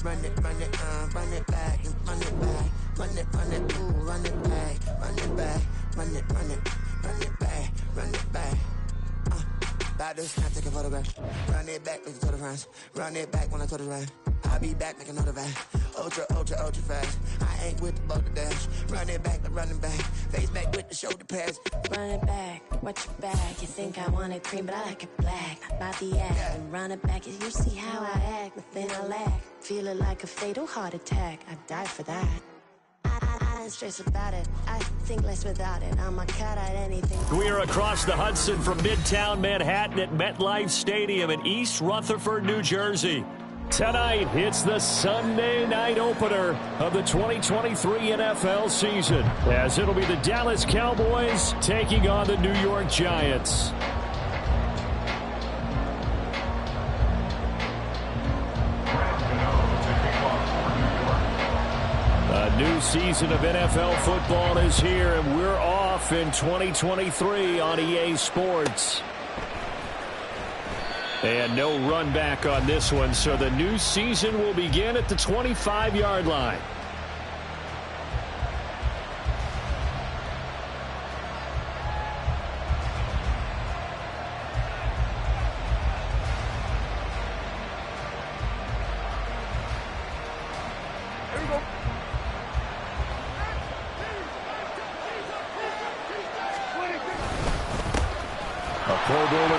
run it back, and run it back. Run it, ooh, run it back, run it back, run it back, run it back. About this, can I take a photograph? Run it back, make it to the friends. Run it back when I to the right. I'll be back, make another van. Ultra fast. I ain't with the boat to dash. Run it back, like running back. Face back with the shoulder pads. Run it back, watch your back. You think I want it cream, but I like it black. About the act and run it back. You see how I act, nothing I lack. Feeling like a fatal heart attack. I'd die for that. I don't stress about it. I think less without it. I'm a cut at anything. We are across the Hudson from Midtown Manhattan at MetLife Stadium in East Rutherford, New Jersey. Tonight, it's the Sunday night opener of the 2023 NFL season, as it'll be the Dallas Cowboys taking on the New York Giants. A new season of NFL football is here, and we're off in 2023 on EA Sports. And no run back on this one, so the new season will begin at the 25-yard line.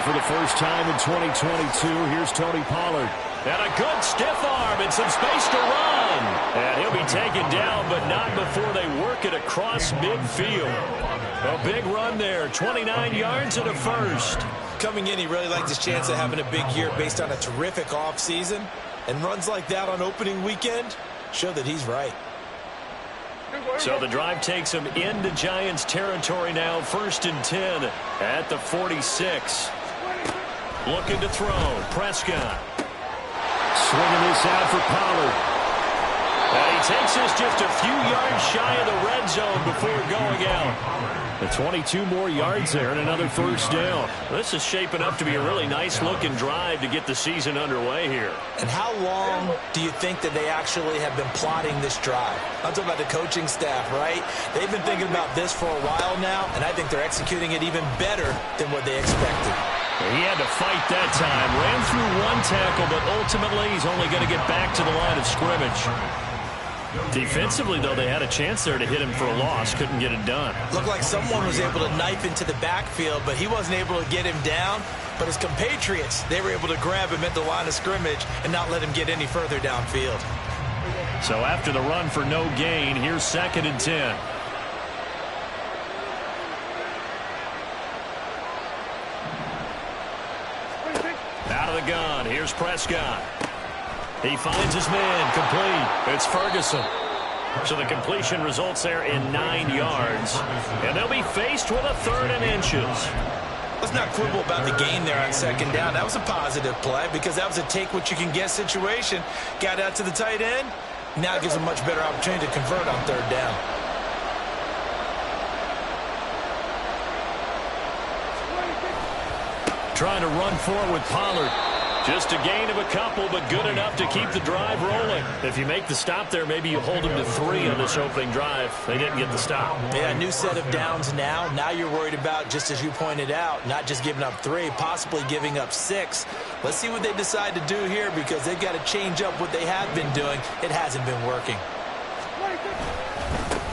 For the first time in 2022, here's Tony Pollard. And a good stiff arm and some space to run. And he'll be taken down, but not before they work it across midfield. A big run there, 29 yards and a first. Coming in, he really liked his chance of having a big year based on a terrific offseason. And runs like that on opening weekend show that he's right. So the drive takes him into Giants territory now, 1st and 10 at the 46. Looking to throw. Prescott. Swinging this out for Pollard. And he takes this just a few yards shy of the red zone before going out. The 22 more yards there and another first down. This is shaping up to be a really nice-looking drive to get the season underway here. And how long do you think that they actually have been plotting this drive? I'm talking about the coaching staff, right? They've been thinking about this for a while now, and I think they're executing it even better than what they expected. He had to fight that time. Ran through one tackle, but ultimately he's only going to get back to the line of scrimmage. Defensively, though, they had a chance there to hit him for a loss. Couldn't get it done. Looked like someone was able to knife into the backfield, but he wasn't able to get him down. But his compatriots, they were able to grab him at the line of scrimmage and not let him get any further downfield. So after the run for no gain, here's 2nd and 10. Out of the gun, here's Prescott. He finds his man, complete. It's Ferguson. So the completion results there in 9 yards. And they'll be faced with a 3rd and inches. Let's not quibble about the gain there on 2nd down. That was a positive play because that was a take-what-you-can-get situation. Got out to the tight end. Now it gives a much better opportunity to convert on 3rd down. Trying to run forward with Pollard. Just a gain of a couple, but good enough to keep the drive rolling. If you make the stop there, maybe you hold them to 3 on this opening drive. They didn't get the stop. Yeah, new set of downs now. Now you're worried about, just as you pointed out, not just giving up 3, possibly giving up 6. Let's see what they decide to do here because they've got to change up what they have been doing. It hasn't been working.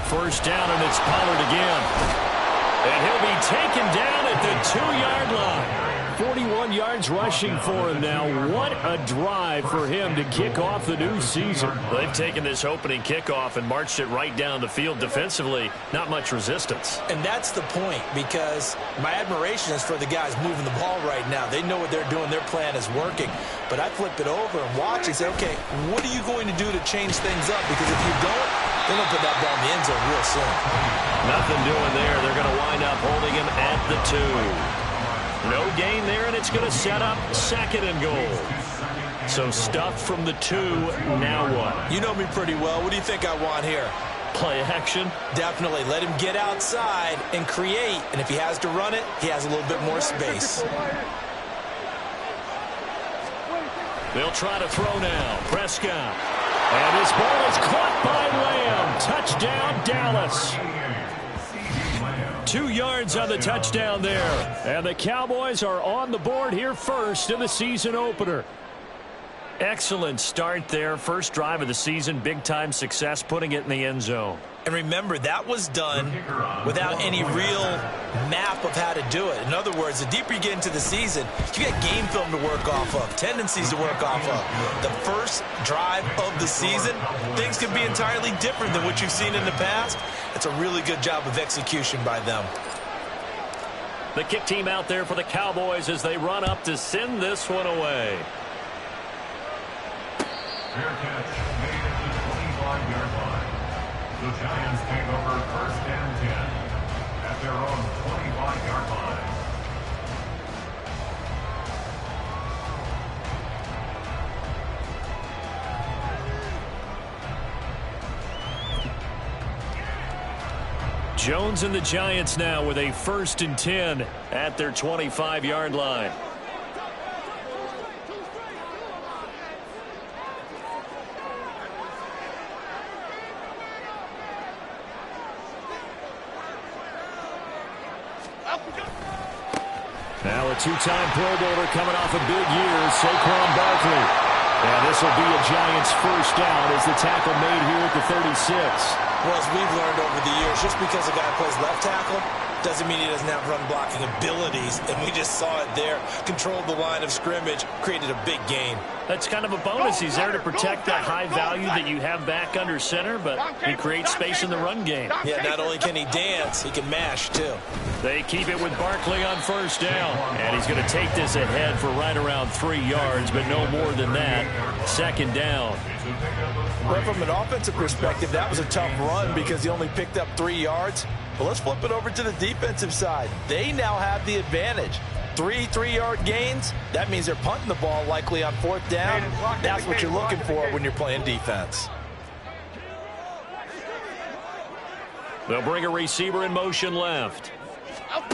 First down, and it's Pollard again. And he'll be taken down at the 2-yard line. 41 yards rushing for him now. What a drive for him to kick off the new season. They've taken this opening kickoff and marched it right down the field defensively. Not much resistance. And that's the point because my admiration is for the guys moving the ball right now. They know what they're doing. Their plan is working. But I flip it over and watch and say, okay, what are you going to do to change things up? Because if you don't, they're going to put that ball in the end zone real soon. Nothing doing there. They're going to wind up holding him at the 2. No gain there, and it's going to set up 2nd and goal. So stuff from the 2, now what? You know me pretty well. What do you think I want here? Play action? Definitely. Let him get outside and create, and if he has to run it, he has a little bit more space. They'll try to throw now. Prescott. And this ball is caught by Lamb. Touchdown, Dallas. 2 yards on the touchdown there. And the Cowboys are on the board here first in the season opener. Excellent start there. First drive of the season. Big-time success putting it in the end zone. And remember, that was done without any real map of how to do it. In other words, the deeper you get into the season, you get game film to work off of, tendencies to work off of. The first drive of the season, things can be entirely different than what you've seen in the past. It's a really good job of execution by them. The kick team out there for the Cowboys as they run up to send this one away. Fair catch made at the 25-yard line. The Giants take over 1st and 10 at their own 25-yard line. Jones and the Giants now with a 1st and 10 at their 25-yard line. Now a 2-time Pro Bowler coming off a big year, Saquon Barkley. And this will be a Giants first down as the tackle made here at the 36. Well, as we've learned over the years, just because a guy plays left tackle doesn't mean he doesn't have run blocking abilities. And we just saw it there. Controlled the line of scrimmage, created a big gain. That's kind of a bonus. He's there to protect that high value that you have back under center, but he creates space in the run game. Yeah, not only can he dance, he can mash, too. They keep it with Barkley on first down. And he's going to take this ahead for right around 3 yards, but no more than that. 2nd down. Well, from an offensive perspective, that was a tough run because he only picked up 3 yards. But let's flip it over to the defensive side. They now have the advantage. 3 3-yard gains. That means they're punting the ball likely on 4th down. That's what you're looking for when you're playing defense. They'll bring a receiver in motion left. And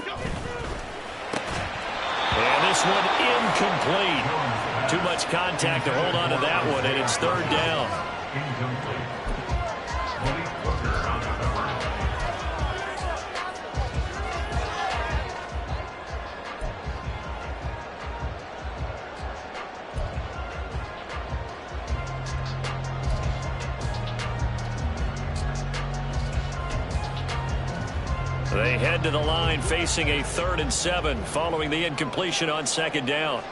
this one incomplete. Too much contact to hold on to that one, and it's 3rd down. Incomplete. Malik Hooker on the cover. They head to the line facing a 3rd and 7 following the incompletion on 2nd down.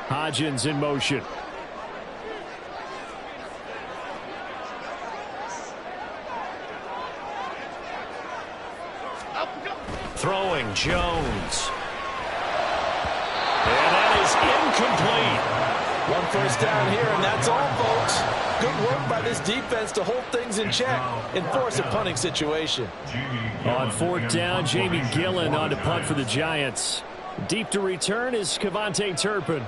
Hodgins in motion. Throwing Jones. And that is incomplete. 1 first down here, and that's all, folks. Good work by this defense to hold things in check and force a punting situation. On 4th down, Jamie Gillen on to punt for the Giants. Deep to return is Kevontae Turpin.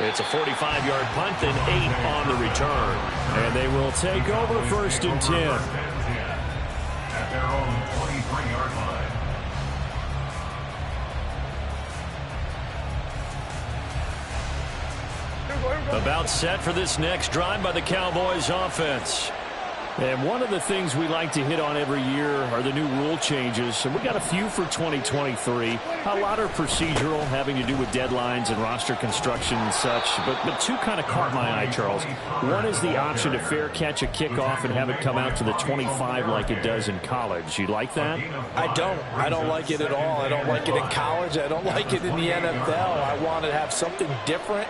It's a 45-yard punt and 8 on the return. And they will take over 1st and 10. At their own 23-yard line. About set for this next drive by the Cowboys offense. And one of the things we like to hit on every year are the new rule changes. And we got a few for 2023. A lot are procedural, having to do with deadlines and roster construction and such. But 2 kind of caught my eye, Charles. One is the option to fair catch a kickoff and have it come out to the 25 like it does in college. You like that? I don't like it at all. I don't like it in college. I don't like it in the NFL. I want to have something different.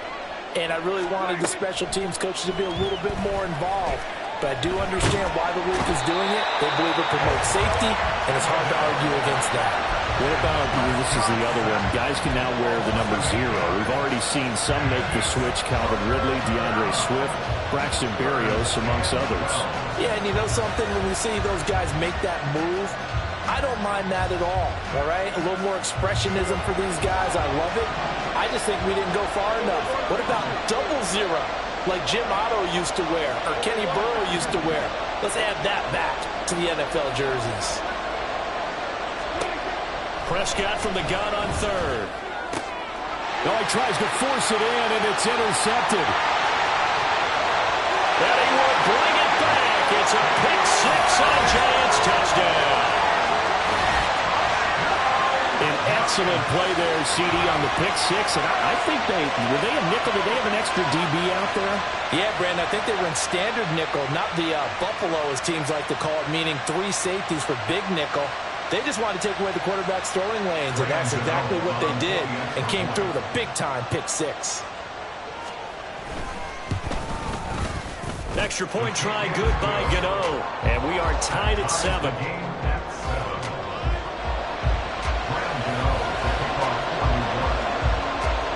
And I really wanted the special teams coaches to be a little bit more involved. But I do understand why the league is doing it. They believe it promotes safety, and it's hard to argue against that. What about, this is the other one, guys can now wear the number 0. We've already seen some make the switch, Calvin Ridley, DeAndre Swift, Braxton Berrios, amongst others. Yeah, and you know something, when we see those guys make that move, I don't mind that at all right? A little more expressionism for these guys. I love it. I just think we didn't go far enough. What about 00? Like Jim Otto used to wear, or Kenny Burrow used to wear. Let's add that back to the NFL jerseys. Prescott from the gun on third. Oh, he tries to force it in, and it's intercepted. And he will bring it back. It's a pick six and a Giants touchdown. An excellent play there, CD, on the pick six. And I think were they a nickel? Did they have an extra DB out there? Yeah, Brandon, I think they were in standard nickel, not the Buffalo, as teams like to call it, meaning 3 safeties for big nickel. They just wanted to take away the quarterback's throwing lanes, and that's exactly what they did, and came through with a big-time pick six. Extra point try, good by Gano. And we are tied at 7.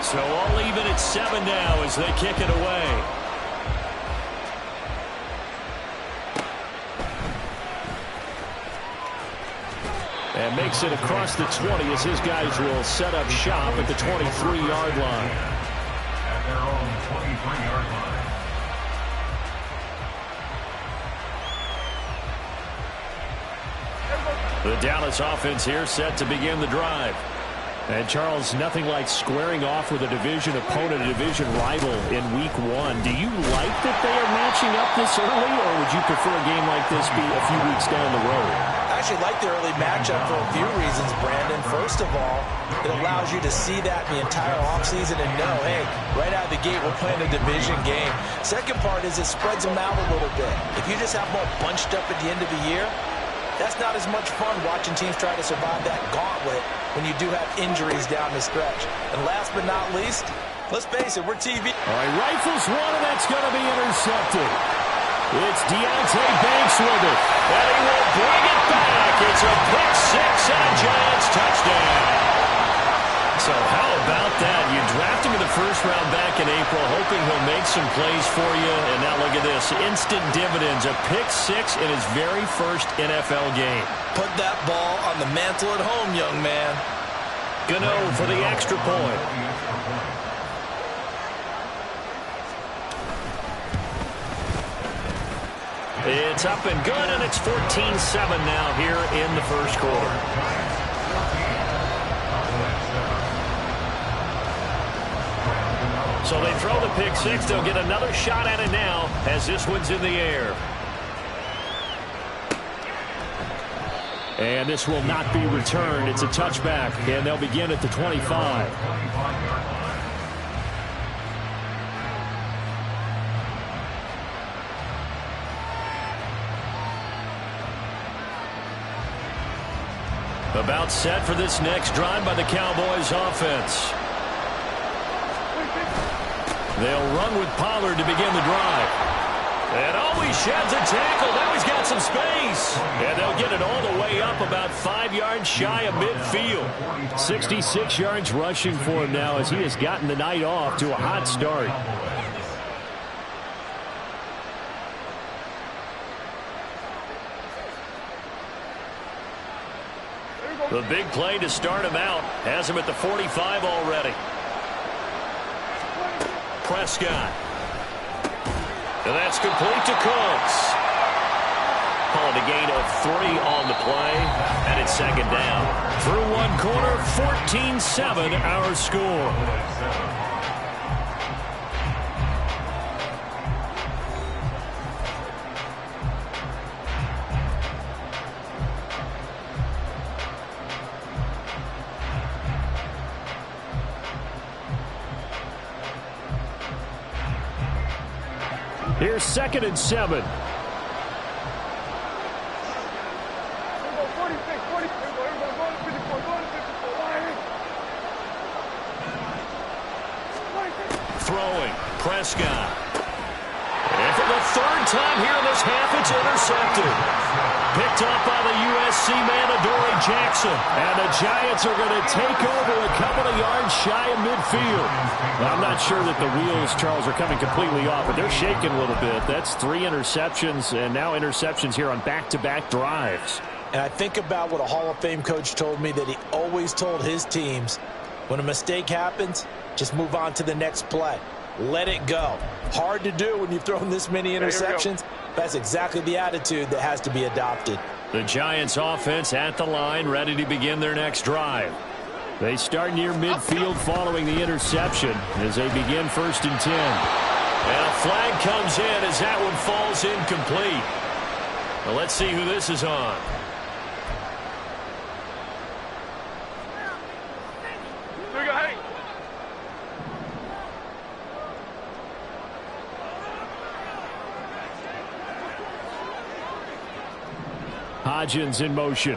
So all even at 7 now as they kick it away. And makes it across the 20 as his guys will set up shop at the 23-yard line. At their own 23-yard line. The Dallas offense here set to begin the drive. And, Charles, nothing like squaring off with a division opponent, a division rival in Week 1. Do you like that they are matching up this early, or would you prefer a game like this be a few weeks down the road? I actually like the early matchup for a few reasons, Brandon. First of all, it allows you to see that the entire offseason and know, hey, right out of the gate, we're playing a division game. Second part is it spreads them out a little bit. If you just have them all bunched up at the end of the year, that's not as much fun watching teams try to survive that gauntlet when you do have injuries down the stretch. And last but not least, let's face it, we're TV. All right, rifles one, and that's going to be intercepted. It's Deontay Banks with it. And he will bring it back. It's a pick six and a Giants touchdown. So how about that? You draft him in the first round back in April, hoping he'll make some plays for you. And now look at this. Instant dividends. A pick six in his very first NFL game. Put that ball on the mantle at home, young man. Gano for the extra point. It's up and good, and it's 14-7 now here in the first quarter. So they throw the pick six. They'll get another shot at it now as this one's in the air. And this will not be returned. It's a touchback, and they'll begin at the 25. About set for this next drive by the Cowboys offense. They'll run with Pollard to begin the drive. And always sheds a tackle. Now he's got some space. And they'll get it all the way up about 5 yards shy of midfield. 66 yards rushing for him now as he has gotten the night off to a hot start. The big play to start him out has him at the 45 already. Prescott. And that's complete to Cooks. Calling a gain of 3 on the play, and it's second down. Through one quarter, 14-7 our score. Here's 2nd and 7. Throwing, Prescott. And for the third time here in this half, it's intercepted. Picked up by the USC man, Adoree Jackson. And the Giants are going to take over a couple of yards shy of midfield. I'm not sure that the wheels, Charles, are coming completely off, but they're shaking a little bit. That's 3 interceptions, and now interceptions here on back-to-back drives. And I think about what a Hall of Fame coach told me that he always told his teams, when a mistake happens, just move on to the next play. let it go. Hard to do when you've thrown this many interceptions. That's exactly the attitude that has to be adopted. The Giants offense at the line, ready to begin their next drive. They start near midfield following the interception as they begin 1st and 10. And a flag comes in as that one falls incomplete. Well, let's see who this is on. Hodgins in motion.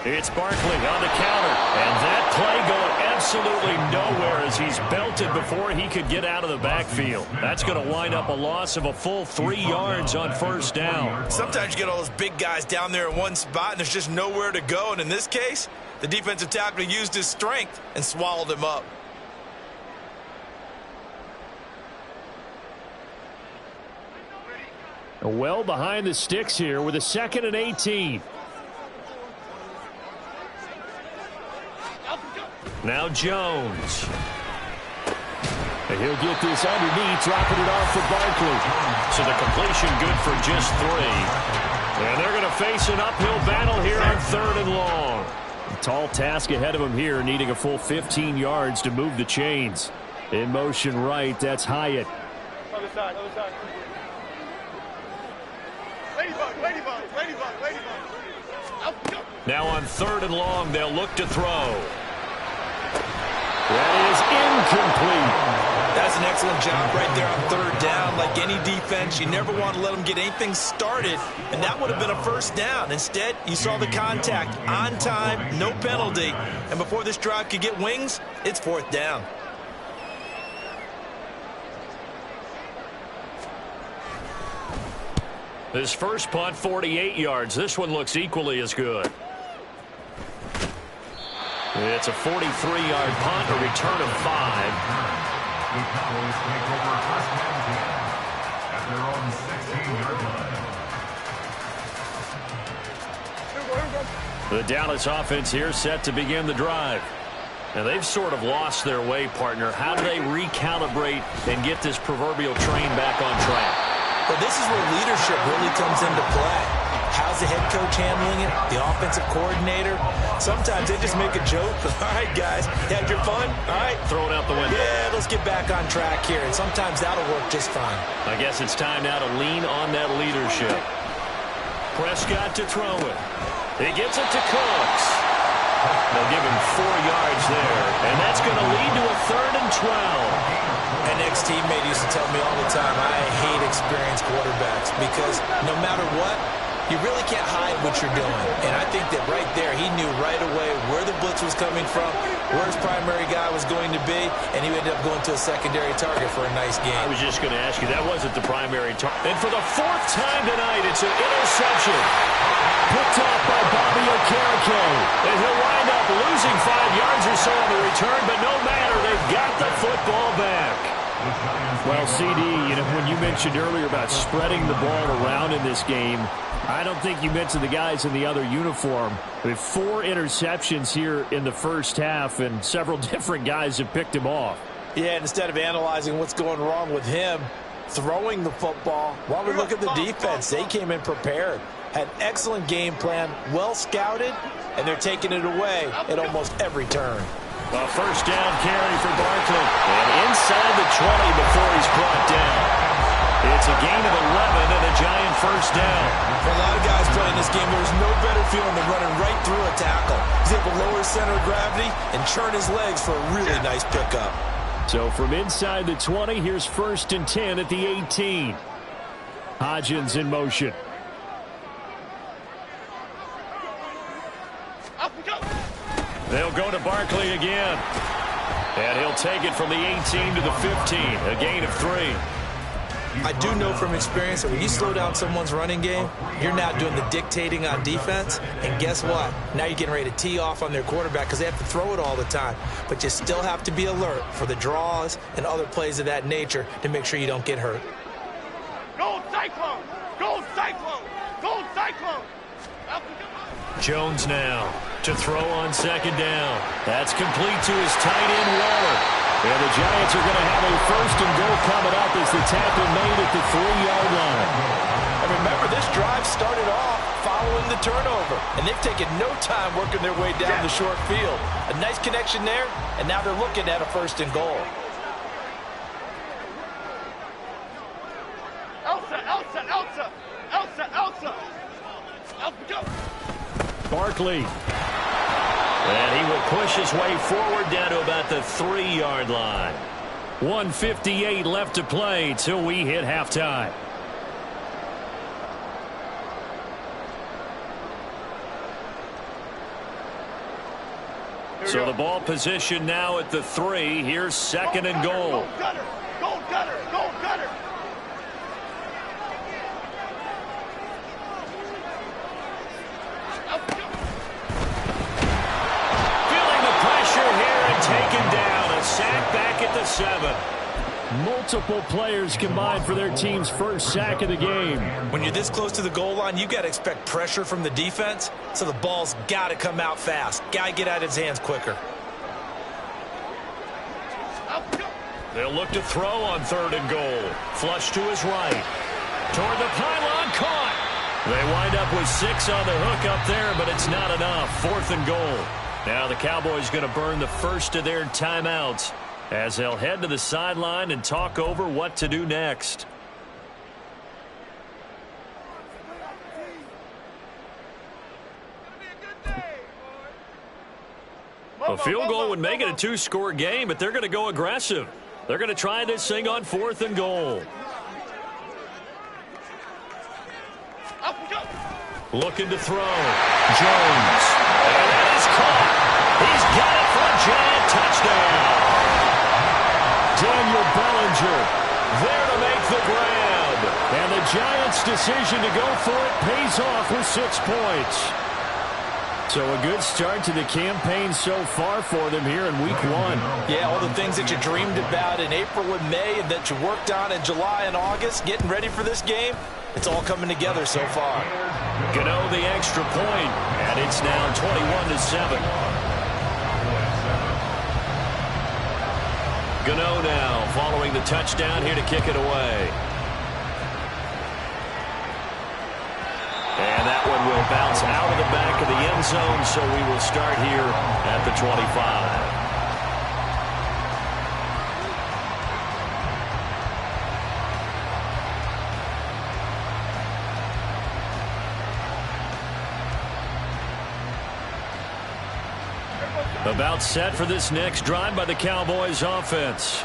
It's Barkley on the counter. And that play going absolutely nowhere as he's belted before he could get out of the backfield. That's going to wind up a loss of a full 3 yards on 1st down. Sometimes you get all those big guys down there in one spot and there's just nowhere to go. And in this case, the defensive tackle used his strength and swallowed him up. Well behind the sticks here with a 2nd and 18. Now Jones. And he'll get this underneath, dropping it off for Barkley. So the completion good for just 3. And they're going to face an uphill battle here on 3rd and long. A tall task ahead of him here, needing a full 15 yards to move the chains. In motion right, that's Hyatt. Other side, other side. Ladybug. Now on 3rd and long, they'll look to throw. That is incomplete. That's an excellent job right there on 3rd down. Like any defense, you never want to let them get anything started, and that would have been a 1st down. Instead, you saw the contact on time, no penalty, and before this drive could get wings, it's 4th down. His first punt, 48 yards. This one looks equally as good. It's a 43-yard punt, a return of 5. The Cowboys take over 1st and 10 at their own 16-yard line. The Dallas offense here set to begin the drive. Now, they've sort of lost their way, partner. How do they recalibrate and get this proverbial train back on track? But this is where leadership really comes into play. How's the head coach handling it? The offensive coordinator? Sometimes they just make a joke. All right, guys, you had your fun? All right. Throw it out the window. Yeah, let's get back on track here. And sometimes that'll work just fine. I guess it's time now to lean on that leadership. Prescott to throw it. He gets it to Cooks. They'll give him 4 yards there. And that's going to lead to a 3rd and 12. An ex-teammate used to tell me all the time, I hate experienced quarterbacks because no matter what, you really can't hide what you're doing. And I think that right there, he knew right away where the blitz was coming from, where his primary guy was going to be, and he ended up going to a secondary target for a nice game. I was just going to ask you, that wasn't the primary target. And for the 4th time tonight, it's an interception. Picked off by Bobby Okereke. And he'll wind up losing 5 yards or so on the return, but no matter, they've got the football back. Well, CD, when you mentioned earlier about spreading the ball around in this game, I don't think you mentioned the guys in the other uniform. We have 4 interceptions here in the first half, and several different guys have picked him off. Yeah, and instead of analyzing what's going wrong with him, throwing the football, while we look at the defense, they came in prepared. Had excellent game plan, well scouted, and they're taking it away at almost every turn. A 1st down carry for Barkley. And inside the 20 before he's brought down. It's a gain of 11 and a Giant 1st down. For a lot of guys playing this game, there's no better feeling than running right through a tackle. He's able to lower his center of gravity and churn his legs for a really nice pickup. So from inside the 20, here's 1st and 10 at the 18. Hodgins in motion. They'll go to Barkley again. And he'll take it from the 18 to the 15. A gain of 3. I do know from experience that when you slow down someone's running game, you're not doing the dictating on defense. And guess what? Now you're getting ready to tee off on their quarterback because they have to throw it all the time. But you still have to be alert for the draws and other plays of that nature to make sure you don't get hurt. Gold Cyclone! Gold Cyclone! Gold Cyclone! Jones now to throw on 2nd down. That's complete to his tight end, Waller. And the Giants are going to have a first and goal coming up as the tackle made at the 3-yard line. And remember, this drive started off following the turnover, and they've taken no time working their way down the short field. A nice connection there, and now they're looking at a first and goal. Go. Barkley. And he will push his way forward down to about the 3-yard line. 1:58 left to play till we hit halftime. So the ball position now at the 3. Here's second and goal. Go Gunner! Go Gunner! Go Gunner! Feeling the pressure here and taken down. A sack back at the 7. Multiple players combined for their team's first sack of the game. When you're this close to the goal line, you got to expect pressure from the defense, so the ball's got to come out fast. Got to get out of his hands quicker. They'll look to throw on third and goal. Flush to his right. Toward the pylon, caught. They wind up with 6 on the hook up there, but it's not enough. Fourth and goal. Now the Cowboys going to burn the first of their timeouts as they'll head to the sideline and talk over what to do next. A field goal would make it a 2-score game, but they're going to go aggressive. They're going to try this thing on fourth and goal. Looking to throw. Jones. And that is caught. He's got it for a giant touchdown. Daniel Bellinger there to make the grab. And the Giants' decision to go for it pays off with 6 points. So a good start to the campaign so far for them here in week 1. Yeah, all the things that you dreamed about in April and May and that you worked on in July and August, getting ready for this game, it's all coming together so far. Gano the extra point, and it's now 21-7. Gano now following the touchdown here to kick it away. And that one will bounce out of the back of the end zone, so we will start here at the 25. About set for this next drive by the Cowboys offense.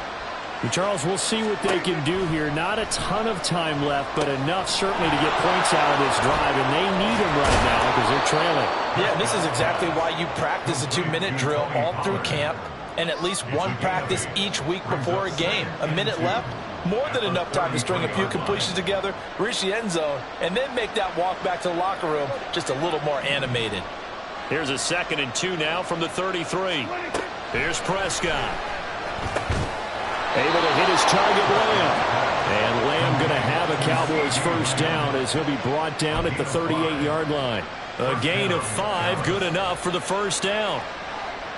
Charles, we'll see what they can do here. Not a ton of time left, but enough certainly to get points out of this drive, and they need them right now because they're trailing. Yeah, this is exactly why you practice a 2-minute drill all through camp and at least one practice each week before a game. A minute left, more than enough time to string a few completions together, reach the end zone, and then make that walk back to the locker room just a little more animated. Here's a 2nd and 2 now from the 33. Here's Prescott. Able to hit his target, Lamb. And Lamb going to have a Cowboys first down as he'll be brought down at the 38-yard line. A gain of 5, good enough for the first down.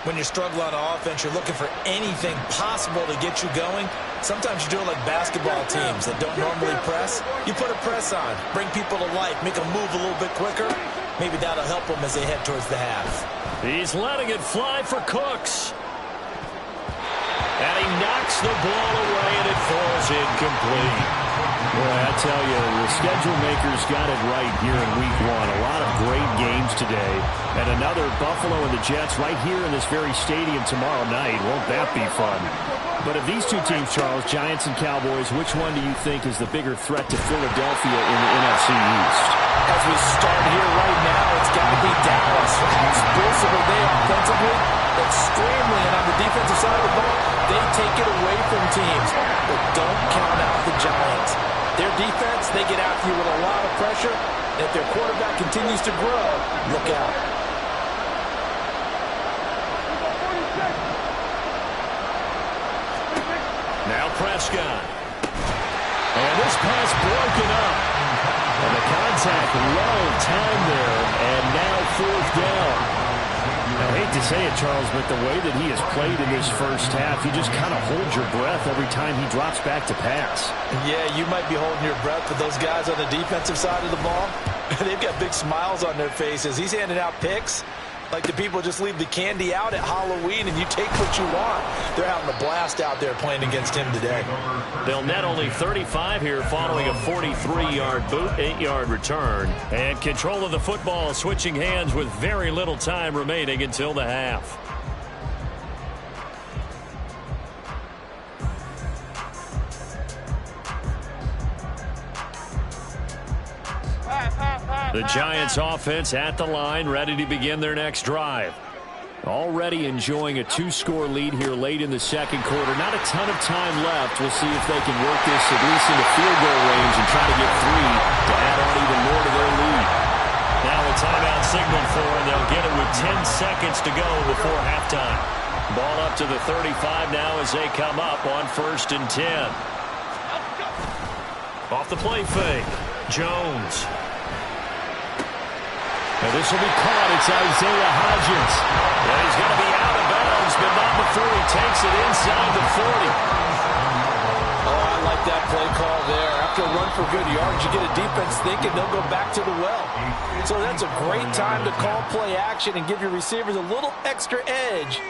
When you're struggling on offense, you're looking for anything possible to get you going. Sometimes you do it like basketball teams that don't normally press. You put a press on, bring people to life, make them move a little bit quicker. Maybe that'll help them as they head towards the half. He's letting it fly for Cooks. And he knocks the ball away, and it falls incomplete. Boy, I tell you, the schedule makers got it right here in week 1. A lot of great games today. And another Buffalo and the Jets right here in this very stadium tomorrow night. Won't that be fun? But of these two teams, Charles, Giants and Cowboys, which one do you think is the bigger threat to Philadelphia in the NFC East? As we start here right now, it's got to be Dallas. How explosive are they offensively? Extremely. And on the defensive side of the ball, they take it away from teams. But don't count out the Giants. Their defense, they get after you with a lot of pressure. And if their quarterback continues to grow, look out. Now Prescott. And this pass broken up. And the contact low time there. And now 4th down. I hate to say it, Charles, but the way that he has played in this first half, you just kind of hold your breath every time he drops back to pass. Yeah, you might be holding your breath, but those guys on the defensive side of the ball, they've got big smiles on their faces. He's handing out picks like the people just leave the candy out at Halloween and you take what you want. They're having a blast out there playing against him today. They'll net only 35 here following a 43-yard boot, 8-yard return. And control of the football switching hands with very little time remaining until the half. The Giants offense at the line, ready to begin their next drive. Already enjoying a 2-score lead here late in the second quarter. Not a ton of time left. We'll see if they can work this at least into field goal range and try to get 3 to add on even more to their lead. Now a timeout signal for, and they'll get it with 10 seconds to go before halftime. Ball up to the 35 now as they come up on 1st and 10. Off the play fake, Jones. Now this will be caught. It's Isaiah Hodgins. Yeah, he's going to be out of bounds, but not before he takes it inside the 40. Oh, I like that play call there. After a run for good yards, you get a defense thinking they'll go back to the well. So that's a great time to call play action and give your receivers a little extra edge.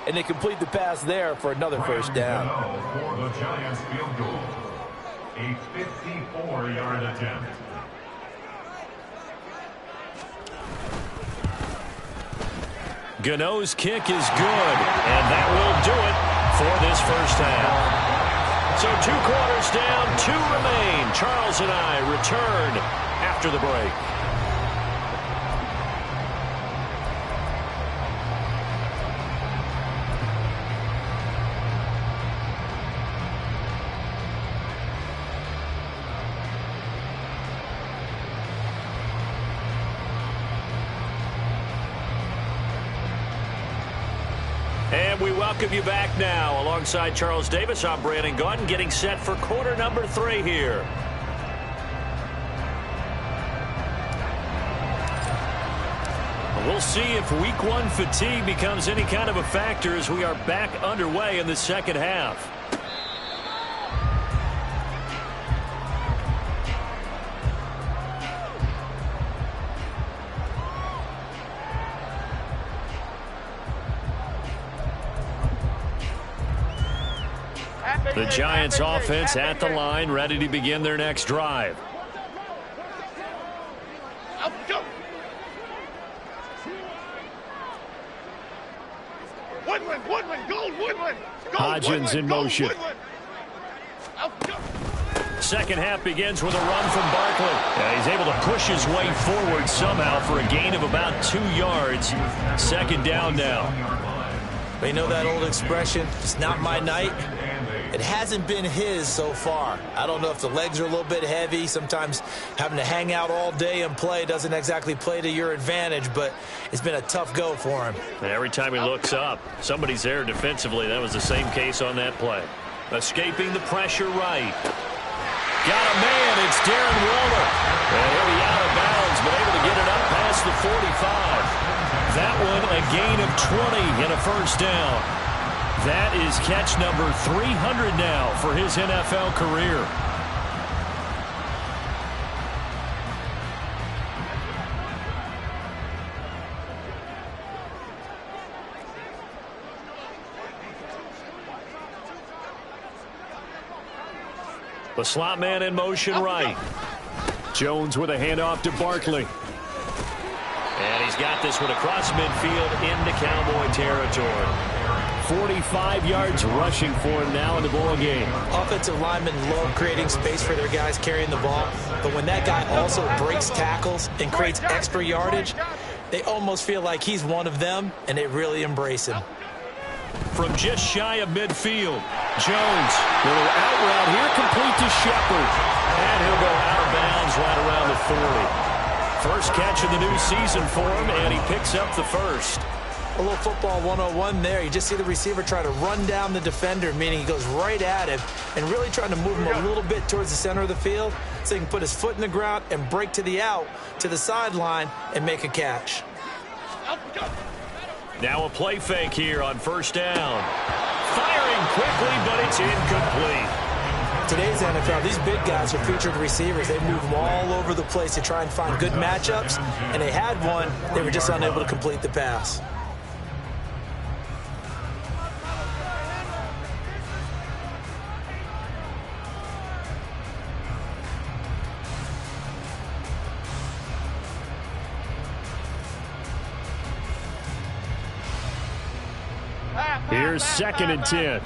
And they complete the pass there for another first down. For the Giants field goal, a 54-yard attempt. Gano's kick is good, and that will do it for this first half. So 2 quarters down, 2 remain. Charles and I return after the break. And we welcome you back now. Alongside Charles Davis, I'm Brandon Gaudin, getting set for quarter number 3 here. We'll see if week 1 fatigue becomes any kind of a factor as we are back underway in the second half. The Giants offense at the line, ready to begin their next drive. Woodland. Hodgins in motion. Second half begins with a run from Barkley. Yeah, he's able to push his way forward somehow for a gain of about 2 yards. Second down now. You know that old expression, it's not my night? It hasn't been his so far. I don't know if the legs are a little bit heavy. Sometimes having to hang out all day and play doesn't exactly play to your advantage, but it's been a tough go for him. And every time he looks up, somebody's there defensively. That was the same case on that play. Escaping the pressure right. Got a man. It's Darren Waller. And he'll be out of bounds, but able to get it up past the 45. That one a gain of 20 and a first down. That is catch number 300 now for his NFL career. The slot man in motion right. Jones with a handoff to Barkley. And he's got this one across midfield into Cowboy territory. 45 yards rushing for him now in the ball game. Offensive linemen love creating space for their guys carrying the ball, but when that guy also breaks tackles and creates extra yardage, they almost feel like he's one of them, and they really embrace him. From just shy of midfield, Jones, little out route here, complete to Shepard. And he'll go out of bounds right around the 40. First catch of the new season for him, and he picks up the first. A little football 101 there. You just see the receiver try to run down the defender, meaning he goes right at him and really trying to move him a little bit towards the center of the field so he can put his foot in the ground and break to the out, to the sideline, and make a catch. Now a play fake here on first down. Firing quickly, but it's incomplete. Today's NFL, these big guys are featured receivers. They move them all over the place to try and find good matchups, and they had one. They were just unable to complete the pass. Here's 2nd and 10.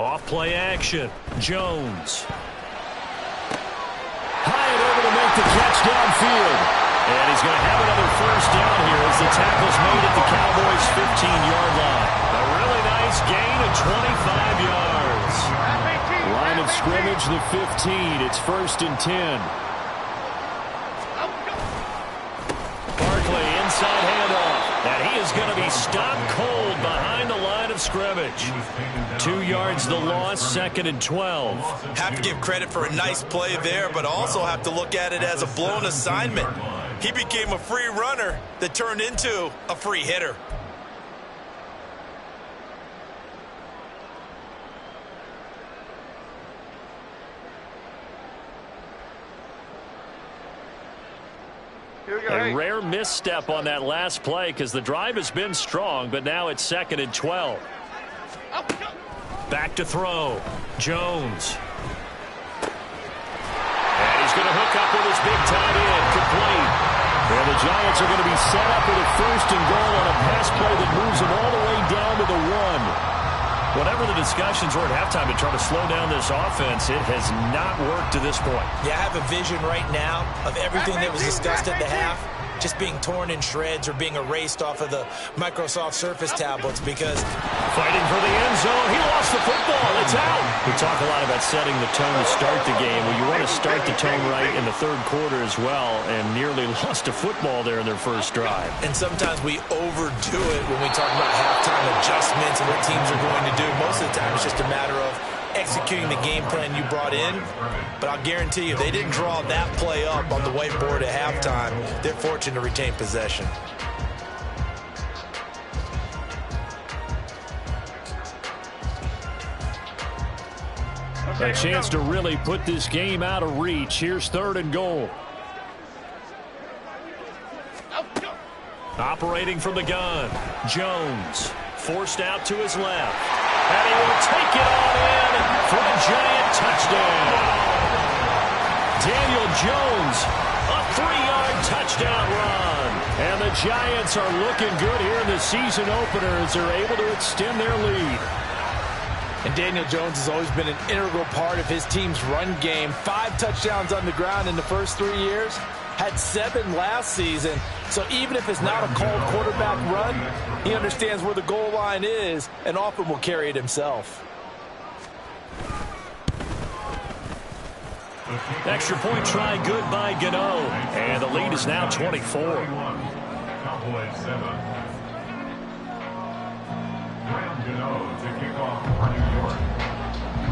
Off play action. Jones. High and over to make the catch downfield. And he's going to have another first down here as the tackle's made at the Cowboys' 15-yard line. A really nice gain of 25 yards. Line of scrimmage, the 15. It's 1st and 10. Barkley inside handoff. And he is going to be stopped cold behind the line of scrimmage. 2 yards the loss, 2nd and 12. Have to give credit for a nice play there, but also have to look at it as a blown assignment. He became a free runner that turned into a free hitter. A rare misstep on that last play because the drive has been strong, but now it's 2nd and 12. Back to throw. Jones. And he's going to hook up with his big tight end. Complete. And the Giants are going to be set up with a 1st and goal on a pass play that moves them all the way down to the 1. Whatever the discussions were at halftime to try to slow down this offense, it has not worked to this point. Yeah, I have a vision right now of everything that was discussed at the half just being torn in shreds or being erased off of the Microsoft Surface tablets because... Fighting for the end zone. He lost the football. It's out. We talk a lot about setting the tone to start the game. Well, you want to start the tone right in the 3rd quarter as well, and nearly lost a football there in their first drive. And sometimes we overdo it when we talk about halftime adjustments and what teams are going to do. Most of the time, it's just a matter of executing the game plan you brought in. But I'll guarantee you, if they didn't draw that play up on the whiteboard at halftime, they're fortunate to retain possession. A chance to really put this game out of reach. Here's 3rd and goal. Operating from the gun. Jones forced out to his left. And he will take it all in for a giant touchdown. Daniel Jones, a 3-yard touchdown run. And the Giants are looking good here in the season opener as they're able to extend their lead. And Daniel Jones has always been an integral part of his team's run game. 5 touchdowns on the ground in the first 3 years. Had 7 last season. So even if it's not a called quarterback run, he understands where the goal line is and often will carry it himself. Extra point try good by Gano. And the lead is now 24. Cowboys 7. Graham Gano to kick off for New York.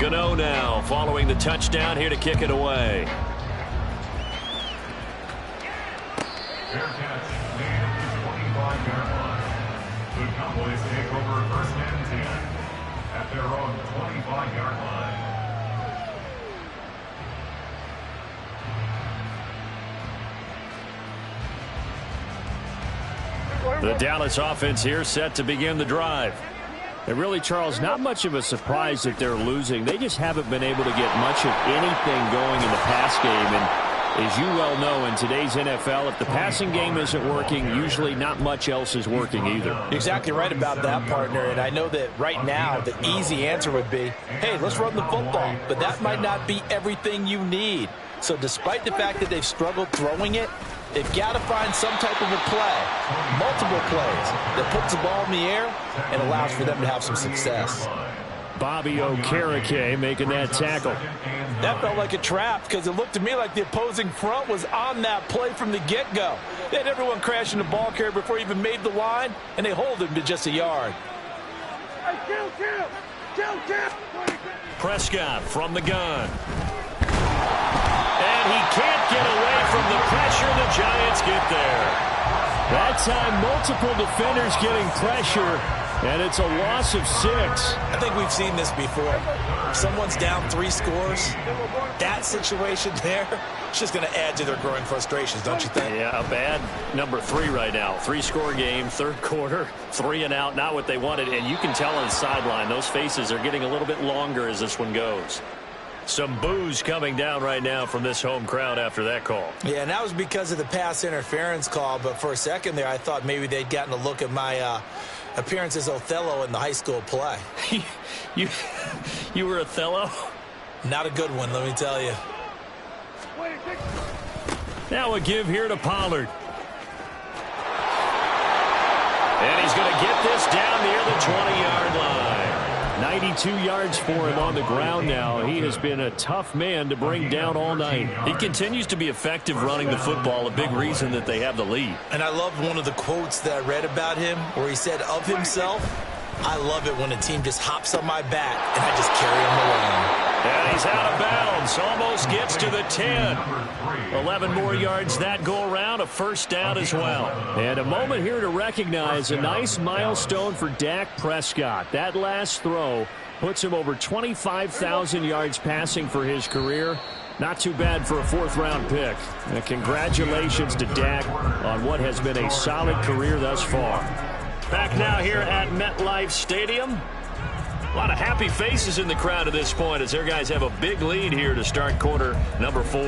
Gano now following the touchdown here to kick it away. Fair catch made at the 25-yard line. The Cowboys take over 1st and 10 at their own 25-yard line. The Dallas offense here set to begin the drive. And really, Charles, not much of a surprise that they're losing. They just haven't been able to get much of anything going in the pass game. And as you well know, in today's NFL, if the passing game isn't working, usually not much else is working either. You're exactly right about that, partner. And I know that right now the easy answer would be, hey, let's run the football. But that might not be everything you need. So despite the fact that they've struggled throwing it, they've got to find some type of a play, multiple plays, that puts the ball in the air and allows for them to have some success. Bobby Okereke making that tackle. That felt like a trap because it looked to me like the opposing front was on that play from the get-go. They had everyone crashing the ball carrier before he even made the line, and they hold him to just a yard. Prescott from the gun. And he can't get away from From the pressure, the Giants get there. That time, multiple defenders getting pressure, and it's a loss of 6. I think we've seen this before. Someone's down 3 scores. That situation there, it's just going to add to their growing frustrations, don't you think? Yeah, a bad number 3 right now. 3-score game, third quarter, 3 and out, not what they wanted. And you can tell on the sideline, those faces are getting a little bit longer as this one goes. Some boos coming down right now from this home crowd after that call. Yeah, and that was because of the pass interference call. But for a second there, I thought maybe they'd gotten a look at my appearance as Othello in the high school play. You were Othello? Not a good one, let me tell you. Now a give here to Pollard. And he's going to get this down near the 20-yard line. 92 yards for him on the ground now. He has been a tough man to bring down all night. He continues to be effective running the football, a big reason that they have the lead. And I loved one of the quotes that I read about him where he said of himself, I love it when a team just hops on my back and I just carry him along. And he's out of bounds. Almost gets to the 10. 11 more yards that go around. A first down as well. And a moment here to recognize a nice milestone for Dak Prescott. That last throw puts him over 25,000 yards passing for his career. Not too bad for a 4th-round pick. And congratulations to Dak on what has been a solid career thus far. Back now here at MetLife Stadium. A lot of happy faces in the crowd at this point as their guys have a big lead here to start quarter number 4.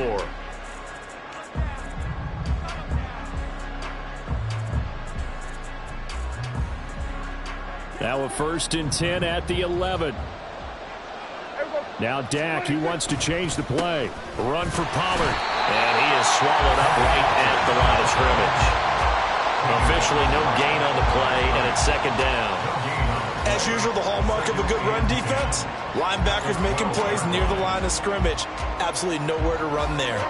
Now a 1st and 10 at the 11. Now Dak, he wants to change the play. Run for Pollard. And he is swallowed up right at the line of scrimmage. Officially no gain on the play, and it's 2nd down. As usual, the hallmark of a good run defense, linebackers making plays near the line of scrimmage. Absolutely nowhere to run there.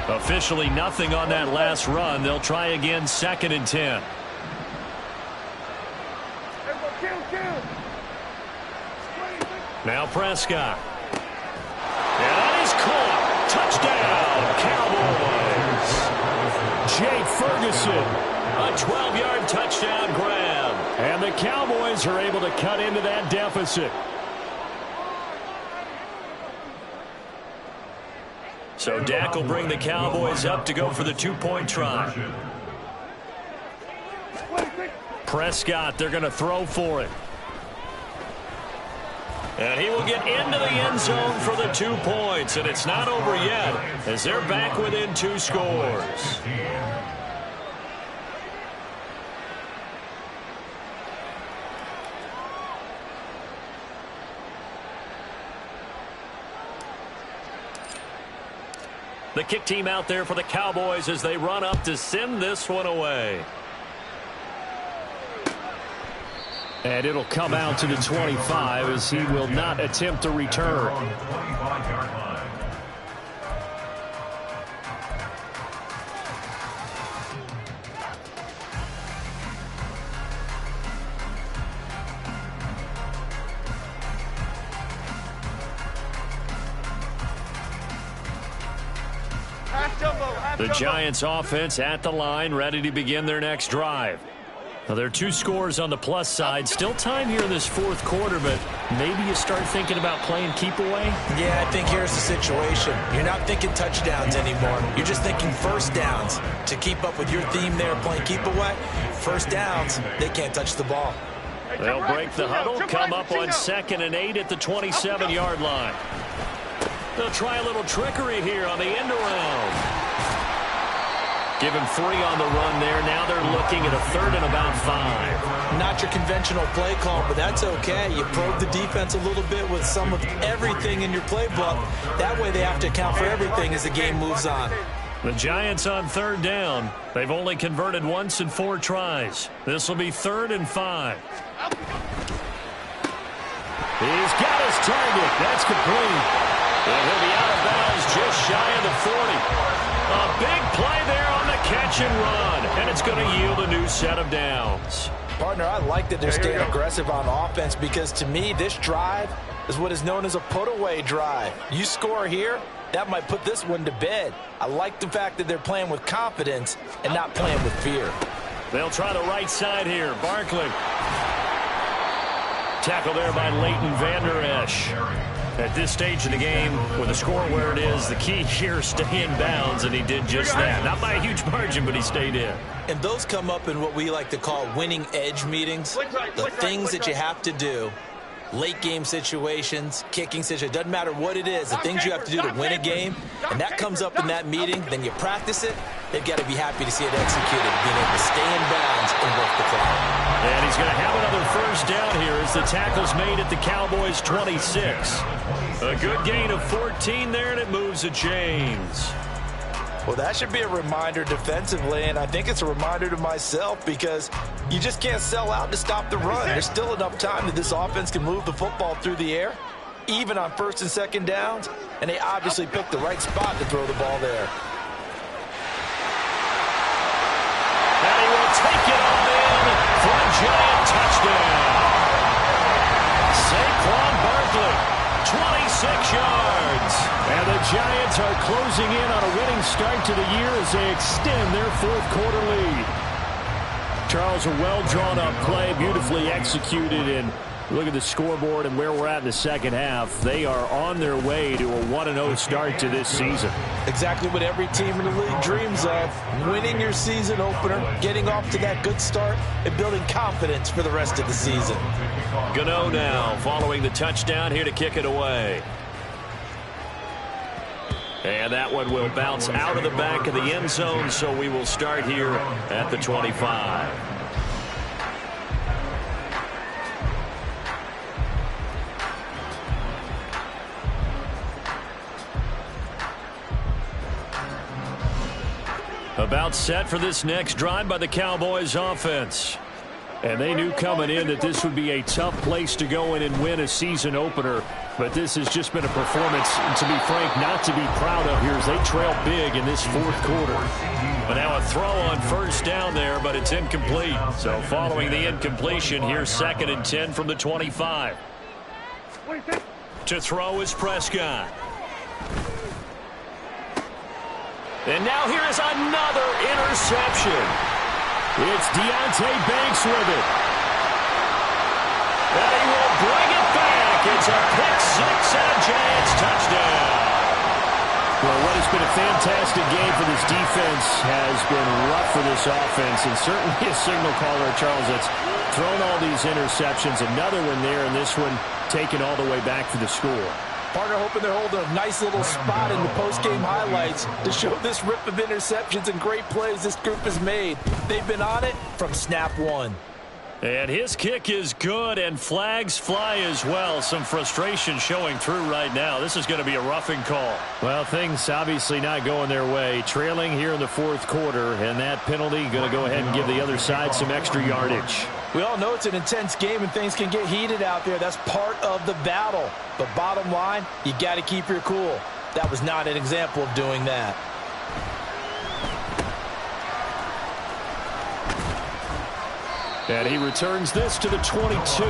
Officially nothing on that last run. They'll try again, 2nd and 10. Now Prescott. And that is caught. Touchdown, Cowboys. Jake Ferguson. A 12-yard touchdown grab. And the Cowboys are able to cut into that deficit. So Dak will bring the Cowboys up to go for the 2-point try. Prescott, they're going to throw for it. And he will get into the end zone for the 2 points. And it's not over yet as they're back within 2 scores. The kick team out there for the Cowboys as they run up to send this one away. And it'll come out to the 25 as he will not attempt to return. The Giants offense at the line, ready to begin their next drive. Now, there are 2 scores on the plus side. Still time here in this 4th quarter, but maybe you start thinking about playing keep away? Yeah, I think here's the situation. You're not thinking touchdowns anymore. You're just thinking first downs. To keep up with your theme there, playing keep away, first downs, they can't touch the ball. They'll break the huddle, come up on 2nd and 8 at the 27-yard line. They'll try a little trickery here on the end around. Give him 3 on the run there. Now they're looking at a 3rd and about 5. Not your conventional play call, but that's okay. You probe the defense a little bit with some of everything in your playbook. That way they have to account for everything as the game moves on. The Giants on 3rd down. They've only converted once in 4 tries. This will be 3rd and 5. He's got his target. That's complete. And he'll be out of bounds just shy of the 40. A big play there on the catch and run. And it's going to yield a new set of downs. Partner, I like that they're staying aggressive on offense because, to me, this drive is what is known as a put-away drive. You score here, that might put this one to bed. I like the fact that they're playing with confidence and not playing with fear. They'll try the right side here. Barkley. Tackle there by Leighton Vander Esch. At this stage of the game, with the score where it is, the key here is stay in bounds, and he did just that. Not by a huge margin, but he stayed in. And those come up in what we like to call winning edge meetings. The things that you have to do, late game situations, kicking situations, doesn't matter what it is, the things you have to do to win a game, and that comes up in that meeting, then you practice it, they've got to be happy to see it executed, being able to stay in bounds and work the clock. And he's going to have another first down here as the tackle's made at the Cowboys' 26. A good gain of 14 there, and it moves the chains. Well, that should be a reminder defensively, and I think it's a reminder to myself because you just can't sell out to stop the run. There's still enough time that this offense can move the football through the air, even on first and second downs, and they obviously picked the right spot to throw the ball there. And he will take it all in for a giant touchdown. Saquon Barkley, 26 yards. And the Giants are closing in on a winning start to the year as they extend their fourth quarter lead. Charles, a well-drawn-up play, beautifully executed, and look at the scoreboard and where we're at in the second half. They are on their way to a 1-0 start to this season. Exactly what every team in the league dreams of, winning your season opener, getting off to that good start, and building confidence for the rest of the season. Gano now following the touchdown here to kick it away. And that one will bounce out of the back of the end zone, so we will start here at the 25. About set for this next drive by the Cowboys offense. And they knew coming in that this would be a tough place to go in and win a season opener. But this has just been a performance, to be frank, not to be proud of here as they trail big in this fourth quarter. But now a throw on first down there, but it's incomplete. So following the incompletion, here's 2nd and 10 from the 25. To throw is Prescott. And now here is another interception. It's Deonte Banks with it. And he will bring it back. It's a pick-6 and a Giants touchdown. Well, what has been a fantastic game for this defense has been rough for this offense, and certainly a signal caller, Charles, that's thrown all these interceptions. Another one there, and this one taken all the way back for the score. Partner hoping they're holding a nice little spot in the post-game highlights to show this rip of interceptions and great plays this group has made. They've been on it from snap one. And his kick is good, and flags fly as well. Some frustration showing through right now. This is going to be a roughing call. Well, things obviously not going their way. Trailing here in the fourth quarter, and that penalty going to go ahead and give the other side some extra yardage. We all know it's an intense game and things can get heated out there. That's part of the battle. But bottom line, you got to keep your cool. That was not an example of doing that. And he returns this to the 22. The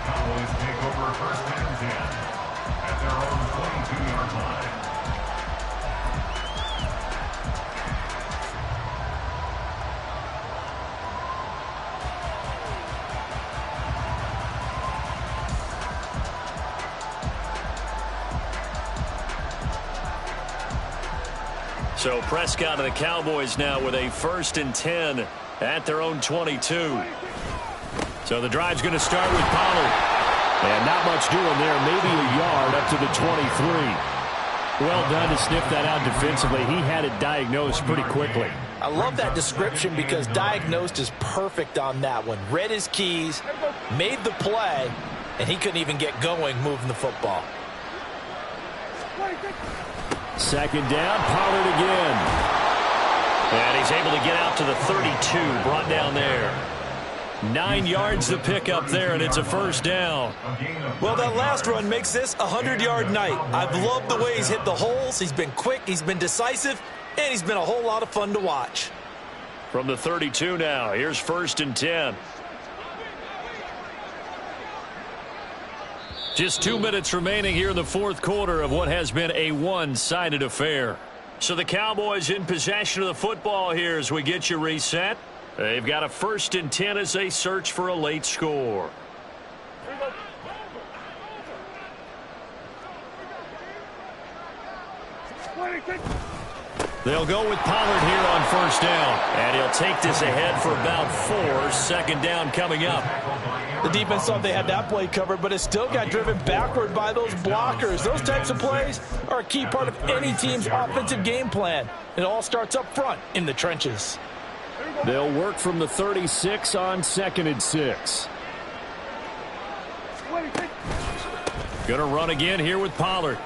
Cowboys take over 1st and 10 at their own 22-yard line. So Prescott and the Cowboys now with a 1st and 10 at their own 22. So the drive's going to start with Pollard. And not much doing there, maybe a yard up to the 23. Well done to sniff that out defensively. He had it diagnosed pretty quickly. I love that description because diagnosed is perfect on that one. Read his keys, made the play, and he couldn't even get going moving the football. 2nd down, Pollard again. And he's able to get out to the 32, brought down there. 9 yards to pick up there, and it's a 1st down. Well, that last run makes this a 100-yard night. I've loved the way he's hit the holes. He's been quick, he's been decisive, and he's been a whole lot of fun to watch. from the 32 now. Here's 1st and 10. Just 2 minutes remaining here in the fourth quarter of what has been a one-sided affair. So the Cowboys in possession of the football here as we get you reset. They've got a 1st and 10 as they search for a late score. They'll go with Pollard here on 1st down. And he'll take this ahead for about 4. 2nd down coming up. The defense thought they had that play covered, but it still got driven backward by those blockers. Those types of plays are a key part of any team's offensive game plan. It all starts up front in the trenches. They'll work from the 36 on 2nd and 6. Going to run again here with Pollard.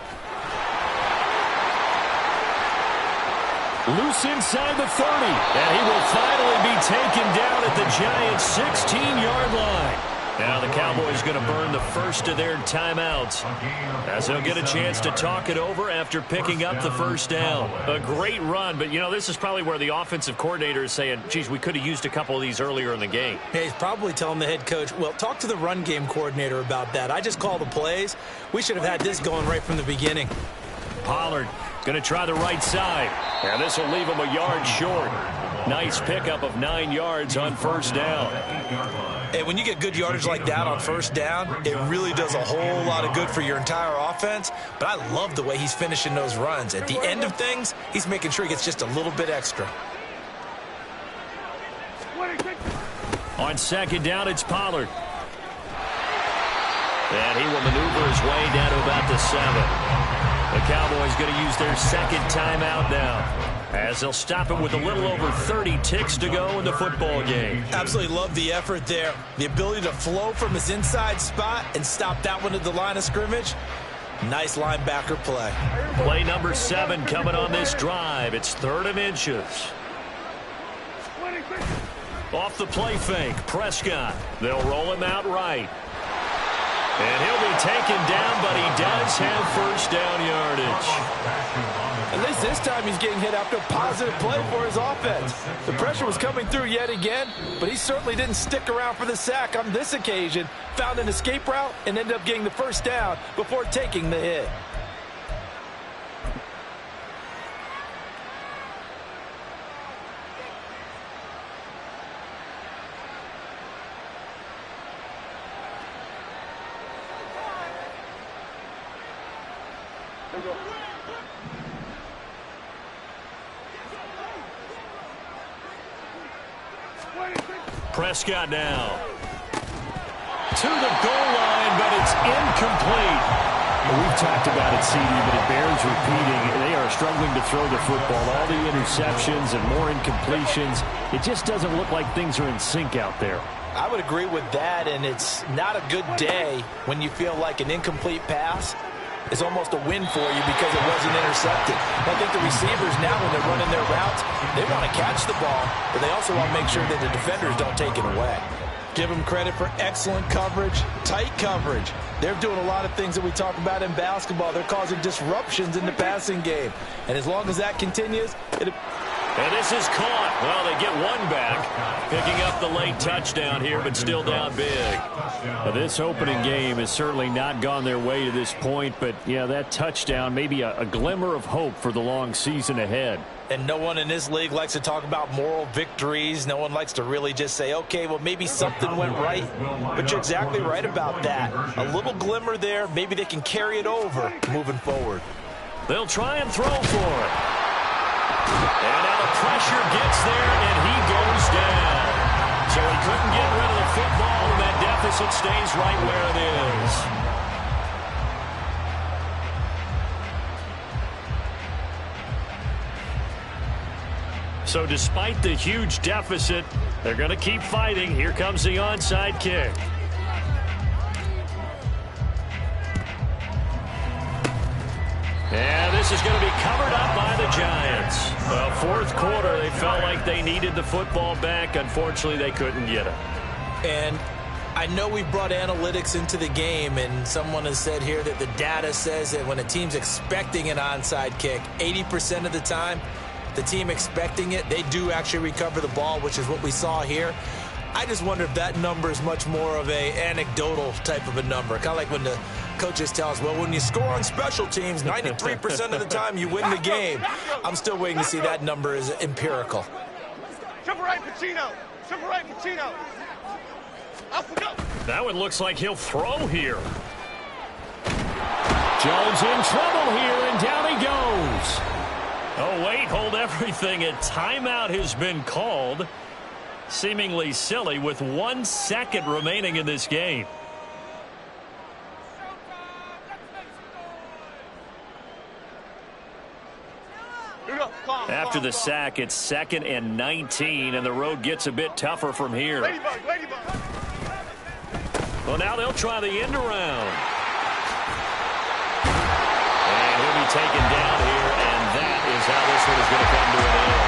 Loose inside the 30. And he will finally be taken down at the Giants' 16-yard line. Now the Cowboys going to burn the first of their timeouts as they'll get a chance to talk it over after picking up the 1st down. A great run, but, you know, this is probably where the offensive coordinator is saying, geez, we could have used a couple of these earlier in the game. Yeah, he's probably telling the head coach, well, talk to the run game coordinator about that. I just call the plays. We should have had this going right from the beginning. Pollard going to try the right side. And this will leave him a yard short. Nice pickup of 9 yards on 1st down. And when you get good yardage like that on 1st down, it really does a whole lot of good for your entire offense. But I love the way he's finishing those runs. At the end of things, he's making sure he gets just a little bit extra. On 2nd down, it's Pollard. And he will maneuver his way down to about the 7. The Cowboys going to use their 2nd timeout now, as they'll stop it with a little over 30 ticks to go in the football game. Absolutely love the effort there. The ability to flow from his inside spot and stop that one at the line of scrimmage. Nice linebacker play. Play number 7 coming on this drive. It's 3rd and inches. Off the play fake, Prescott. They'll roll him out right. And he'll be taken down, but he does have 1st down yardage. At least this time he's getting hit after a positive play for his offense. The pressure was coming through yet again, but he certainly didn't stick around for the sack on this occasion. Found an escape route and ended up getting the 1st down before taking the hit. Prescott now to the goal line, but it's incomplete. Well, we've talked about it, CD, but it bears repeating. They are struggling to throw the football. All the interceptions and more incompletions. It just doesn't look like things are in sync out there. I would agree with that, and it's not a good day when you feel like an incomplete pass is almost a win for you because it wasn't intercepted. I think the receivers now, when they're running their routes, they want to catch the ball, but they also want to make sure that the defenders don't take it away. Give them credit for excellent coverage, tight coverage. They're doing a lot of things that we talk about in basketball. They're causing disruptions in the passing game. And as long as that continues, and this is caught. Well, they get one back, picking up the late touchdown here, but still down big. Well, this opening game has certainly not gone their way to this point, but, yeah, that touchdown, maybe a glimmer of hope for the long season ahead. And no one in this league likes to talk about moral victories. No one likes to really just say, okay, well, maybe something went right. But you're exactly right about that. A little glimmer there. Maybe they can carry it over moving forward. They'll try and throw for it. And now the pressure gets there, and he goes down. So he couldn't get rid of the football, and that deficit stays right where it is. So despite the huge deficit, they're going to keep fighting. Here comes the onside kick. And this is going to be covered up by the Giants. Well, fourth quarter, they felt like they needed the football back. Unfortunately, they couldn't get it. And I know we brought analytics into the game, and someone has said here that the data says that when a team's expecting an onside kick, 80% of the time, the team expecting it, they do actually recover the ball, which is what we saw here. I just wonder if that number is much more of a anecdotal type of a number. Kind of like when the coaches tell us, well, when you score on special teams, 93% of the time you win the game. I'm still waiting to see that number is empirical. Triple right, Pacino. Triple right, Pacino. Off we go. That one looks like he'll throw here. Jones in trouble here, and down he goes. Oh, wait, hold everything. A timeout has been called. Seemingly silly with 1 second remaining in this game. After the sack, it's 2nd and 19, and the road gets a bit tougher from here. Ladybug, ladybug. Well, now they'll try the end around. And he'll be taken down here, and that is how this one is going to come to an end.